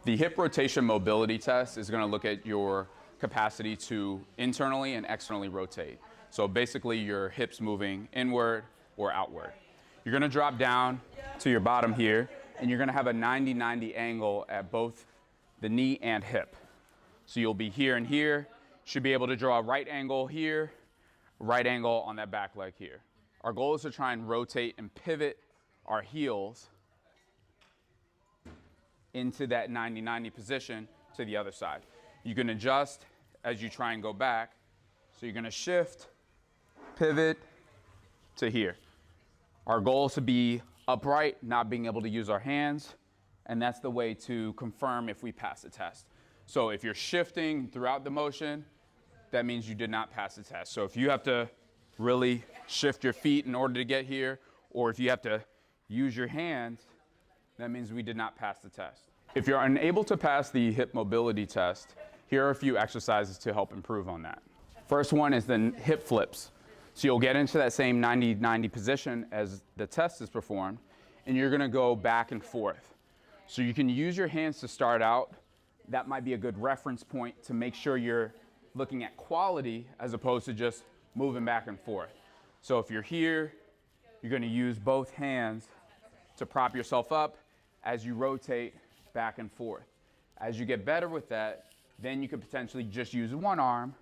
The hip rotation mobility test is going to look at your capacity to internally and externally rotate. So basically your hips moving inward or outward. You're going to drop down to your bottom here, and you're going to have a 90-90 angle at both the knee and hip. So you'll be here and here, should be able to draw a right angle here, right angle on that back leg here. Our goal is to try and rotate and pivot our heels into that 90-90 position to the other side. You can adjust as you try and go back. So you're gonna shift, pivot to here. Our goal is to be upright, not being able to use our hands, and that's the way to confirm if we pass the test. So if you're shifting throughout the motion, that means you did not pass the test. So if you have to really shift your feet in order to get here, or if you have to use your hands, that means we did not pass the test. If you're unable to pass the hip mobility test, here are a few exercises to help improve on that. First one is the hip flips. So you'll get into that same 90-90 position as the test is performed, and you're gonna go back and forth. So you can use your hands to start out. That might be a good reference point to make sure you're looking at quality as opposed to just moving back and forth. So if you're here, you're gonna use both hands to prop yourself up as you rotate back and forth. As you get better with that, then you could potentially just use one arm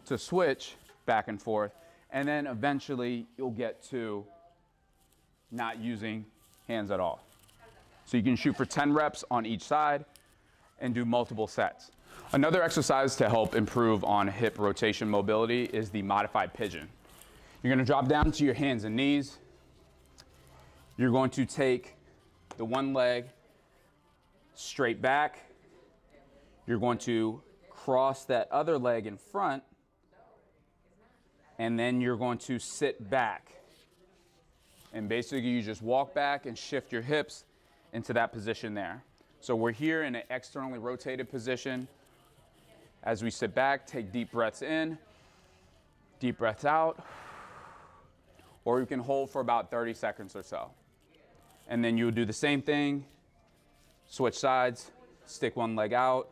to switch back and forth, and then eventually you'll get to not using hands at all. So you can shoot for 10 reps on each side and do multiple sets. Another exercise to help improve on hip rotation mobility is the modified pigeon. You're gonna drop down to your hands and knees. You're going to take the one leg straight back. You're going to cross that other leg in front, and then you're going to sit back. And basically you just walk back and shift your hips into that position there. So we're here in an externally rotated position. As we sit back, take deep breaths in, deep breaths out, or you can hold for about 30 seconds or so. And then you'll do the same thing, switch sides, stick one leg out,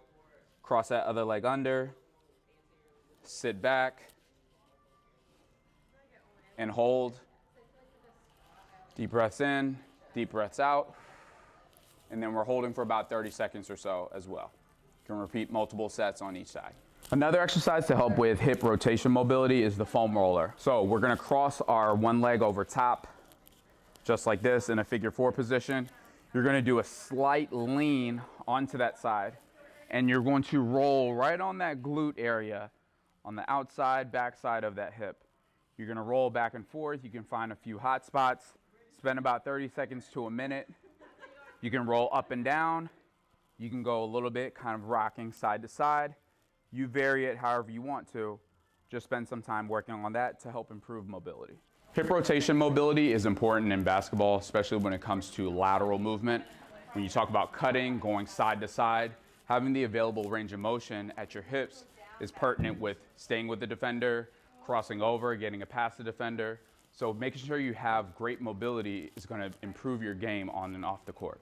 cross that other leg under, sit back, and hold. Deep breaths in, deep breaths out, and then we're holding for about 30 seconds or so as well. You can repeat multiple sets on each side. Another exercise to help with hip rotation mobility is the foam roller. So we're gonna cross our one leg over top, just like this in a figure 4 position. You're gonna do a slight lean onto that side, and you're going to roll right on that glute area on the outside, backside of that hip. You're gonna roll back and forth. You can find a few hot spots, spend about 30 seconds to a minute. You can roll up and down. You can go a little bit kind of rocking side to side. You vary it however you want to. Just spend some time working on that to help improve mobility. Hip rotation mobility is important in basketball, especially when it comes to lateral movement. When you talk about cutting, going side to side, having the available range of motion at your hips is pertinent with staying with the defender, crossing over, getting a past the defender. So making sure you have great mobility is going to improve your game on and off the court.